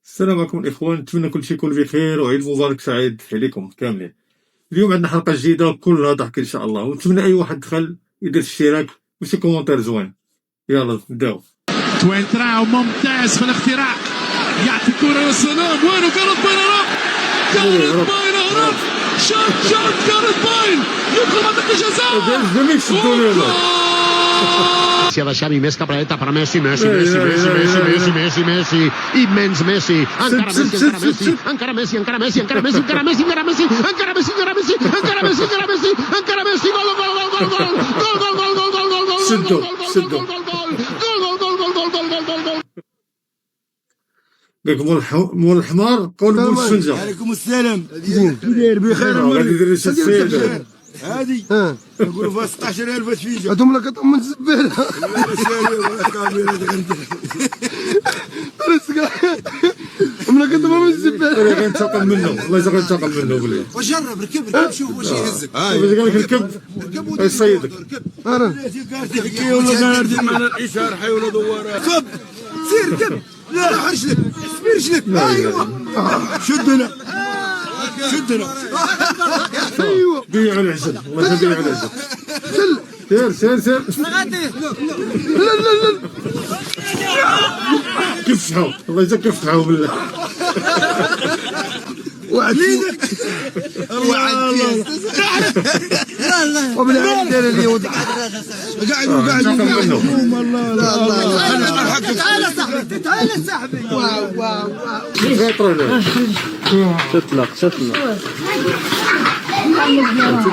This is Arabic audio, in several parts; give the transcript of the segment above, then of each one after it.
السلام عليكم الاخوان، نتمنى كل شيء يكون بخير وعيد مبارك سعيد عليكم كاملين. اليوم عندنا حلقه جديده كلها ضحك ان شاء الله، ونتمنى اي واحد دخل يدير اشتراك وشي كومونتير زوين. يلا نبداو. وينتراو ممتاز في الاختراع، يعطي كرة للسلام. وينو جاريث بايل؟ جاريث بايل شوت جاريث بايل يدخل منطقة الجزاء. Da Xavi, més cap a la dreta per Messi, Messi, immens Messi, encara Messi, encara Messi, encara Messi, encara Messi, encara Messi, encara Messi, encara Messi, encara Messi, encara Messi, encara Messi, encara Messi, gol, gol, gol, gol, gol, gol, gol, gol, gol, gol, gol, gol, شدوا شدوا مول الحمار قول مول الشنجة. عليكم السلام. داير بخير غادي يدير شي السيد هادي نقولوا فيها 16000 تفيجه. هادهم لك من الزباله. لا سيري ولا كاميرا غندير. هم لك من الزباله. انا غنتقم منه، والله الا غنتقم منه بلي. وجرب ركب شوف واش يهزك. باش قال لك ركب يصيدك. انا كي ولا غادي معنا الاشاره حي ولا دواره. كب سير ركب. لا رجلك سير رجلك. ايوا شدنا شدنا. ايوا بيع العجل، والله بيع العجل. سير سير لا لا لا كفحوا، الله يجزاك كفحوا بالله. وعديدك الله وبالعين ديال اليهود قاعد تعال صاحبي تعال صاحبي. واو واو واو تطلق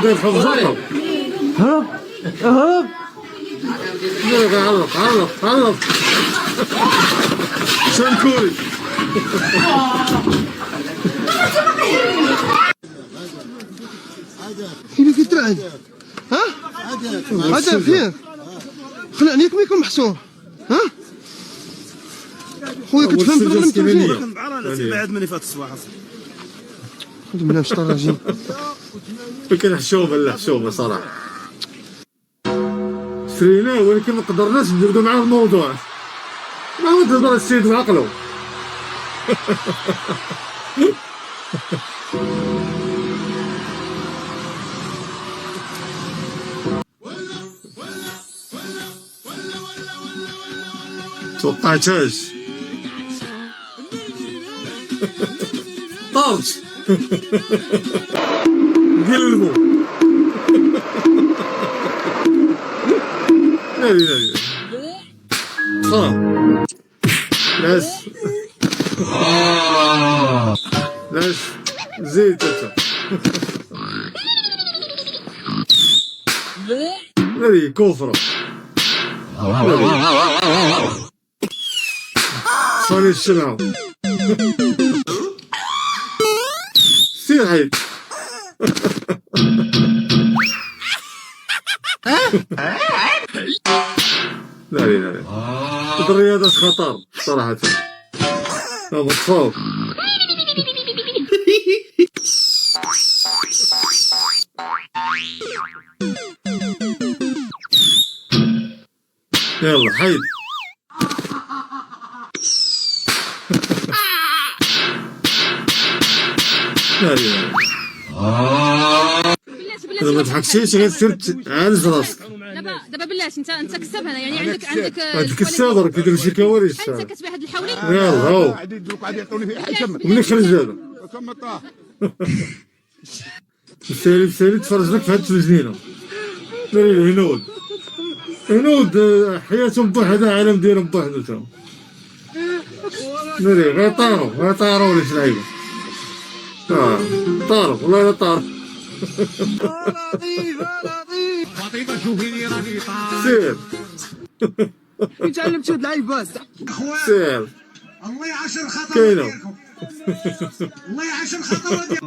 تدير حفظه. هرب هرب. علق شنكوري. كيف كيترعد؟ ها؟ هذا فين؟ خلعني ياك ما يكون محصور. ها؟ خويا كتفهم في الغنم تمشي. بعد من فات الصباح هادو من الشطر الرجيم. كان حشومه، لا حشومه صراحه. شريناه ولكن ما قدرناش نجبدو معاه الموضوع. ما هو تهضر السيد بعقله. توقعتهاش. طارت قلبو. لا لاش لاش زيت انت. هذه كفرة. صاني الشمعة. سير حيد. لا الرياضة خطر صراحة. متفوق. يلا حيد. لا اذا ما ضحكتيش غير عالج راسك. دابا بلاش انت كساب هنا، يعني عندك هاد الكساب راه كيديروا شي كوارث. انت كتبيع هاد الحولي. يلا هو قاعد يعطوني في حشم. ومنين خرج هذا؟ كم طاح سالي تفرج لك في هاد الجنينه. ناري هنود حياتهم بوحدها، عالم ديالهم بوحدو تاهم. ناري غيطاروا ولا شي لعيبه. طاروا والله الا طاروا. سير يتعلم تشد العيبات. سير الله يعشر خطر كاينه. الله يعشر خطر